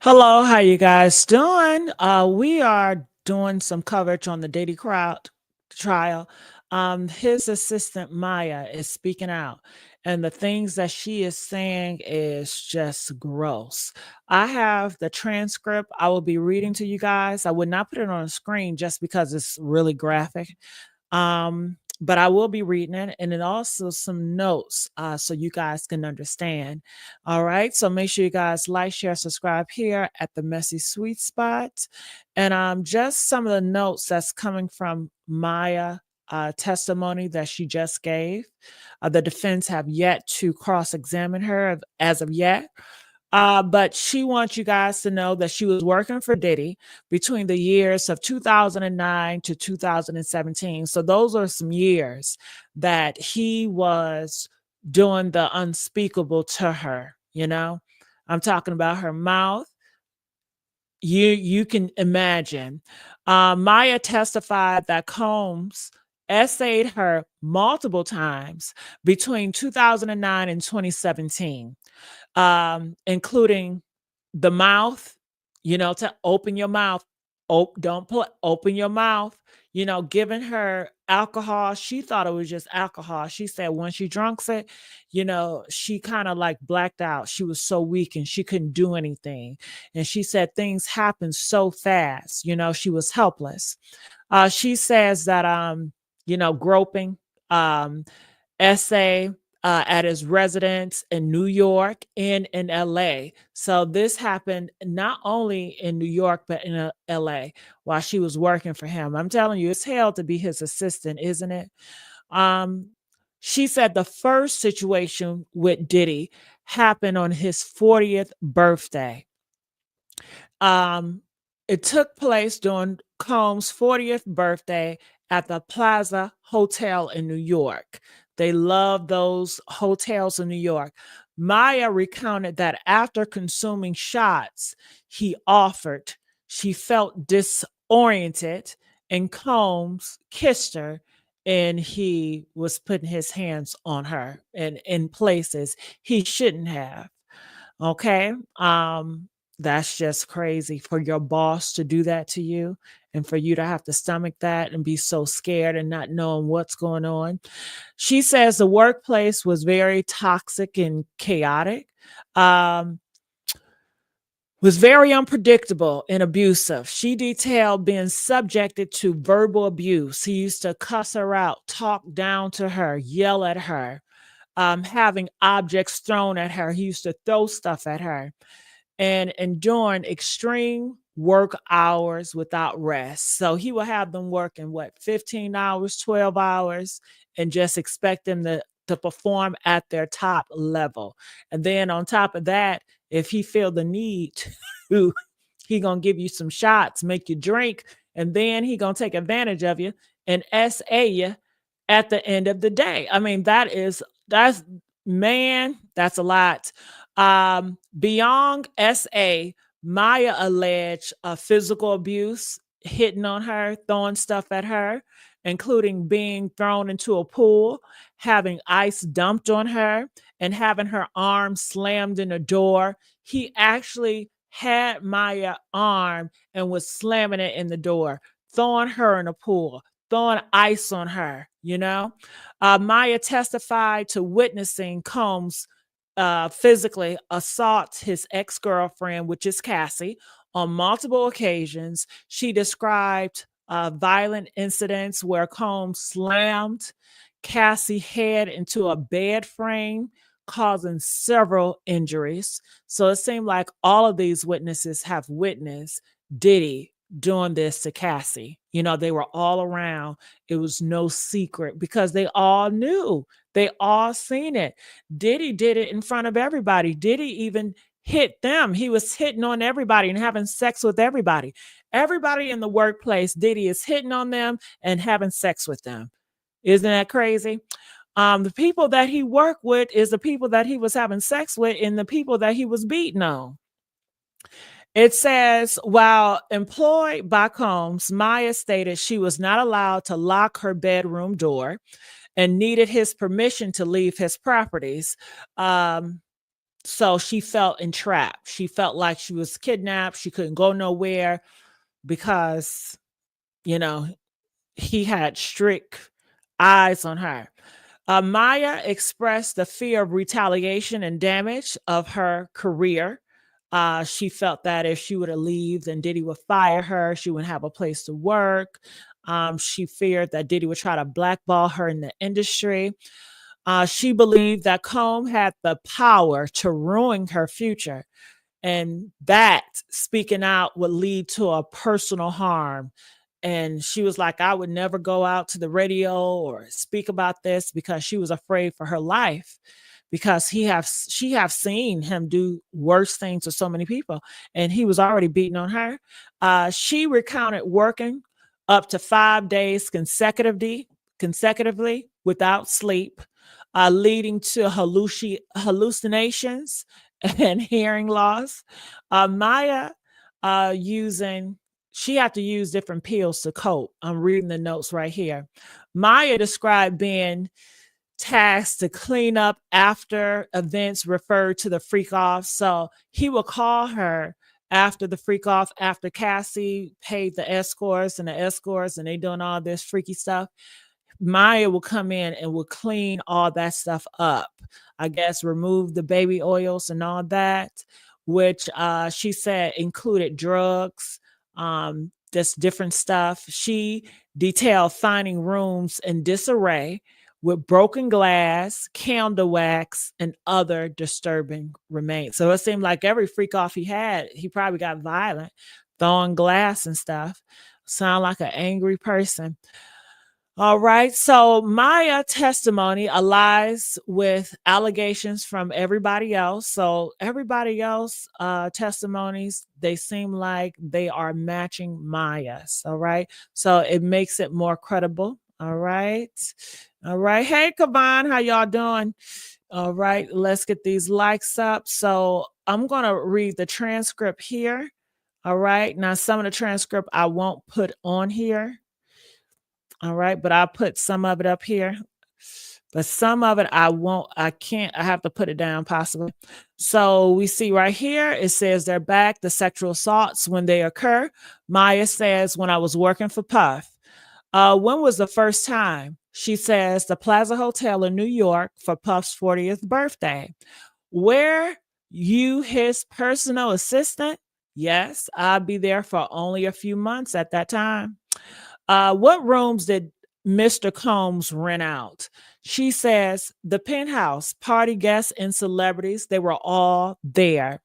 Hello, how you guys doing? We are doing some coverage on the Diddy crowd trial. His assistant Maya is speaking out, and the things that she is saying is just gross. I have the transcript. I will be reading to you guys. I would not put it on the screen just because it's really graphic. But I will be reading it and then also some notes so you guys can understand. All right. So make sure you guys like, share, subscribe here at the Messy Sweet Spot. And just some of the notes that's coming from Maya testimony that she just gave. The defense have yet to cross-examine her as of yet. But she wants you guys to know that she was working for Diddy between the years of 2009 to 2017. So those are some years that he was doing the unspeakable to her, you know? I'm talking about her mouth. You can imagine. Maya testified that Combs essayed her multiple times between 2009 and 2017, including the mouth, to open your mouth. Don't put open your mouth. Giving her alcohol. She thought it was just alcohol. She said when she drunks it, she kind of like blacked out. She was so weak and she couldn't do anything. And she said things happened so fast. She was helpless. She says that groping, essay at his residence in New York and in LA. So this happened not only in New York, but in LA while she was working for him. I'm telling you, it's hell to be his assistant, isn't it? Um, she said the first situation with Diddy happened on his 40th birthday. Um, it took place during Combs' 40th birthday at the Plaza Hotel in New York. They love those hotels in New York. Maya recounted that after consuming shots he offered, she felt disoriented, and Combs kissed her, and he was putting his hands on her and in places he shouldn't have. Okay. That's just crazy for your boss to do that to you and for you to have to stomach that and be so scared and not knowing what's going on. She says the workplace was very toxic and chaotic. Um, was very unpredictable and abusive. She detailed being subjected to verbal abuse. He used to cuss her out, talk down to her, yell at her, having objects thrown at her. He used to throw stuff at her and enduring extreme work hours without rest. So he will have them working 15 hours, 12 hours, and just expect them to perform at their top level. And then on top of that, if he feel the need to, he gonna give you some shots, make you drink, and then he gonna take advantage of you and SA you at the end of the day. I mean, that's man, that's a lot. Beyond SA, Maya alleged physical abuse, hitting on her, throwing stuff at her, including being thrown into a pool, having ice dumped on her, and having her arm slammed in a door. He actually had Maya arm and was slamming it in the door, throwing her in a pool, throwing ice on her, Maya testified to witnessing Combs physically assault his ex-girlfriend, which is Cassie, on multiple occasions. She described violent incidents where Combs slammed Cassie head into a bed frame, causing several injuries. So it seemed like all of these witnesses have witnessed Diddy doing this to Cassie. They were all around. It was no secret because they all knew. They all seen it. Diddy did it in front of everybody. Diddy even hit them. He was hitting on everybody and having sex with everybody. Everybody in the workplace, Diddy is hitting on them and having sex with them. Isn't that crazy? The people that he worked with is the people that he was having sex with and the people that he was beating on. It says, while employed by Combs, Maya stated she was not allowed to lock her bedroom door and needed his permission to leave his properties. So she felt entrapped. She felt like she was kidnapped. She couldn't go nowhere because, you know, he had strict eyes on her. Maya expressed the fear of retaliation and damage of her career. She felt that if she were to leave, then Diddy would fire her. She wouldn't have a place to work. She feared that Diddy would try to blackball her in the industry. She believed that Combe had the power to ruin her future, and that speaking out would lead to a personal harm. And she was like, I would never go out to the radio or speak about this because she was afraid for her life, because she have seen him do worse things to so many people, and he was already beating on her. She recounted working up to 5 days consecutively without sleep, leading to hallucinations and hearing loss. Maya using she had to use different pills to cope. I'm reading the notes right here. Maya described being tasked to clean up after events referred to the freak off. So he would call her after the freak off, after Cassie paid the escorts and they doing all this freaky stuff. Maya will come in and will clean all that stuff up. I guess remove the baby oils and all that, which she said included drugs, just different stuff. She detailed finding rooms in disarray with broken glass, candle wax, and other disturbing remains. So it seemed like every freak off he had, he probably got violent, throwing glass and stuff. Sound like an angry person. All right. So Maya testimony aligns with allegations from everybody else. So everybody else testimonies, they seem like they are matching Maya's. All right. So it makes it more credible. All right. All right. Hey, Kavan, how y'all doing? All right. Let's get these likes up. So I'm going to read the transcript here. All right. Now, some of the transcript I won't put on here. All right, but I'll put some of it up here. But some of it I won't, I can't, I have to put it down possibly. So we see right here, it says they're back, the sexual assaults when they occur. Maya says, when I was working for Puff. When was the first time? She says, the Plaza Hotel in New York for Puff's 40th birthday. Where you his personal assistant? Yes, I'll be there for only a few months at that time. What rooms did Mr. Combs rent out? She says the penthouse, party guests and celebrities, they were all there.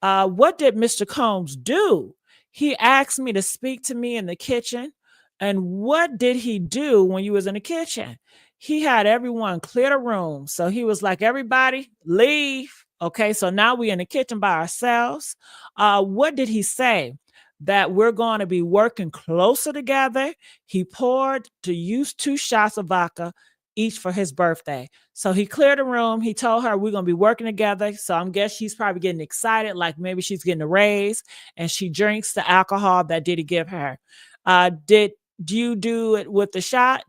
What did Mr. Combs do? He asked me to speak to me in the kitchen. And what did he do when you was in the kitchen? He had everyone clear the room. So he was like, everybody leave. Okay, so now we're in the kitchen by ourselves. What did he say? That we're going to be working closer together. He poured to use 2 shots of vodka each for his birthday. So he cleared the room. He told her we're going to be working together. So I'm guess she's probably getting excited, like maybe she's getting a raise, and she drinks the alcohol that Diddy give her. Did you do it with the shot?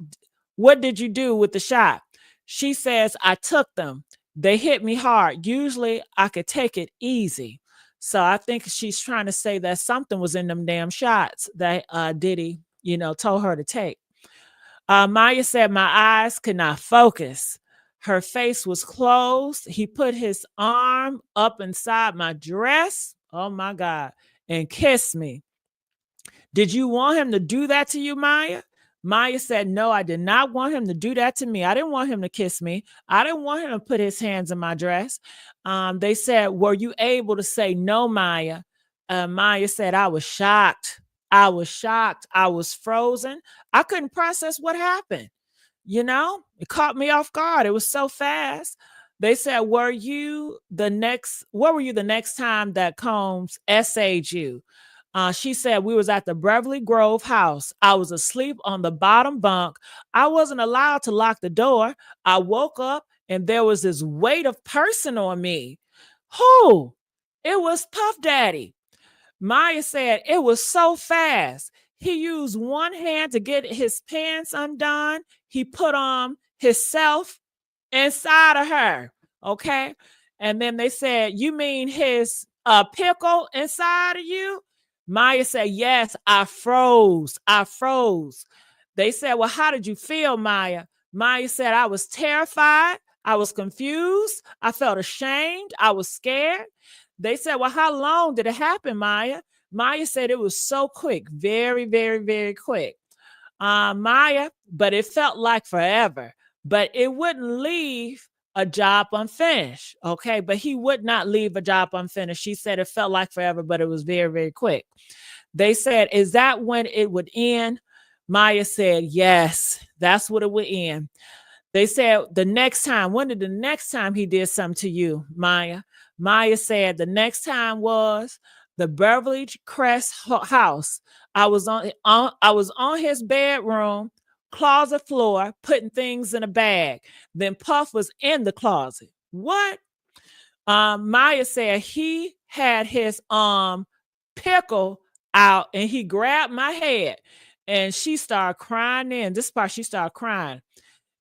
What did you do with the shot? She says, I took them. They hit me hard. Usually I could take it easy. So I think she's trying to say that something was in them damn shots that Diddy, told her to take. Maya said, my eyes could not focus. Her face was closed. He put his arm up inside my dress. Oh my God. And kissed me. Did you want him to do that to you, Maya? Maya said, no, I did not want him to do that to me. I didn't want him to kiss me. I didn't want him to put his hands in my dress. They said, were you able to say no, Maya? Maya said, I was shocked. I was shocked. I was frozen. I couldn't process what happened. It caught me off guard. It was so fast. They said, what were you the next time that Combs essayed you? She said, we was at the Beverly Grove house. I was asleep on the bottom bunk. I wasn't allowed to lock the door. I woke up and there was this weight of person on me. Who? It was Puff Daddy. Maya said, it was so fast. He used one hand to get his pants undone. He put on himself inside of her. Okay. And then they said, you mean his pickle inside of you? Maya said, yes, I froze. I froze. They said, well, how did you feel, Maya? Maya said, I was terrified. I was confused. I felt ashamed. I was scared. They said, well, how long did it happen, Maya? Maya said it was so quick, very, very, very quick. Maya, but it felt like forever. But it wouldn't leave a job unfinished. Okay. But he would not leave a job unfinished. She said it felt like forever, but it was very, very quick. They said, is that when it would end? Maya said, yes, that's what it would end. They said the next time, when did the next time he did something to you, Maya? Maya said the next time was the Beverly Crest house. I was on his bedroom closet floor putting things in a bag. Then Puff was in the closet. What? Maya said he had his pickle out and he grabbed my head and she started crying. In this part, she started crying.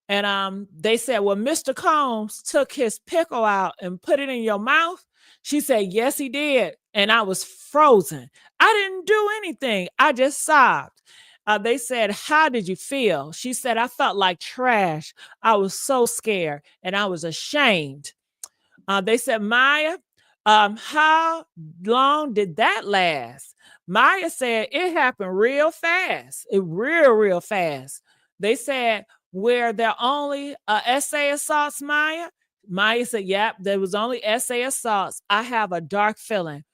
And they said, well, Mr. Combs took his pickle out and put it in your mouth. She said, yes, he did. And I was frozen. I didn't do anything. I just sobbed. They said, how did you feel? She said, I felt like trash. I was so scared and I was ashamed. They said, Maya, how long did that last? Maya said, it happened real fast. It real fast. They said, were there only essay assaults, Maya? Maya said, yep, there was only essay assaults. I have a dark feeling.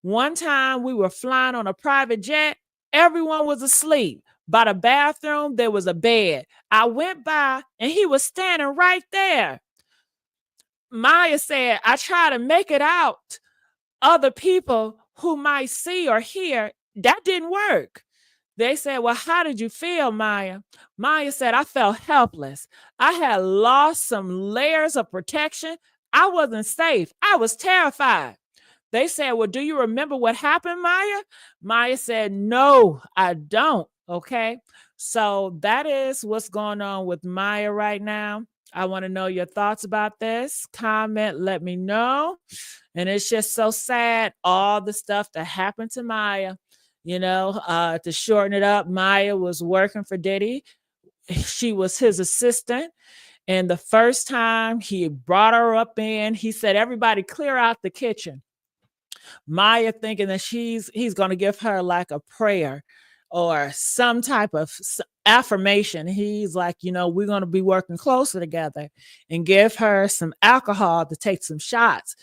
One time we were flying on a private jet. Everyone was asleep. By the bathroom, there was a bed. I went by and he was standing right there. Maya said, I try to make it out. Other people who might see or hear, that didn't work. They said, well, how did you feel, Maya? Maya said, I felt helpless. I had lost some layers of protection. I wasn't safe. I was terrified. They said, well, do you remember what happened, Maya? Maya said, no, I don't. Okay. So that is what's going on with Maya right now. I want to know your thoughts about this. Comment, let me know. And it's just so sad, all the stuff that happened to Maya. To shorten it up, Maya was working for Diddy. She was his assistant. And the first time he brought her up in, he said, everybody clear out the kitchen. Maya thinking that he's going to give her like a prayer or some type of affirmation. He's like, we're going to be working closer together, and give her some alcohol to take some shots.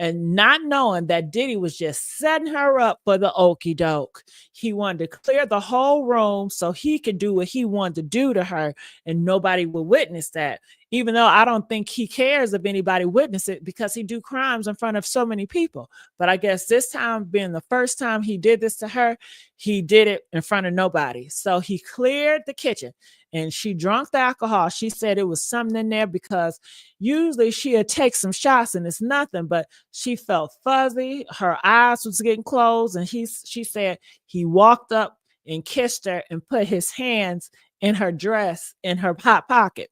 And not knowing that Diddy was just setting her up for the okie doke. He wanted to clear the whole room so he could do what he wanted to do to her, and nobody would witness that. Even though I don't think he cares if anybody witness it, because he do crimes in front of so many people. But I guess this time, being the first time he did this to her, he did it in front of nobody. So he cleared the kitchen and she drank the alcohol. She said it was something in there, because usually she'd take some shots and it's nothing, but she felt fuzzy. Her eyes was getting closed. And she said he walked up and kissed her and put his hands in her dress in her hot pocket.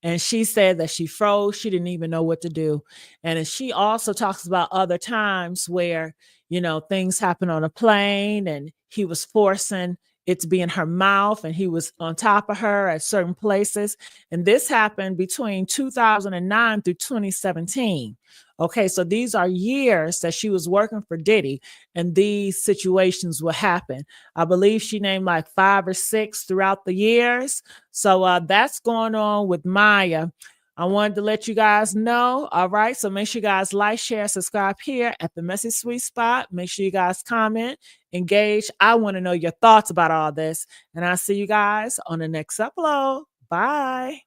And she said that she froze. She didn't even know what to do. And she also talks about other times where, things happen on a plane and he was forcing it to be in her mouth and he was on top of her at certain places. And this happened between 2009 through 2017. Okay, so these are years that she was working for Diddy and these situations will happen. I believe she named like 5 or 6 throughout the years. So that's going on with Maya. I wanted to let you guys know. All right, so make sure you guys like, share, subscribe here at the Messy Sweet Spot. Make sure you guys comment, engage. I want to know your thoughts about all this. And I'll see you guys on the next upload. Bye.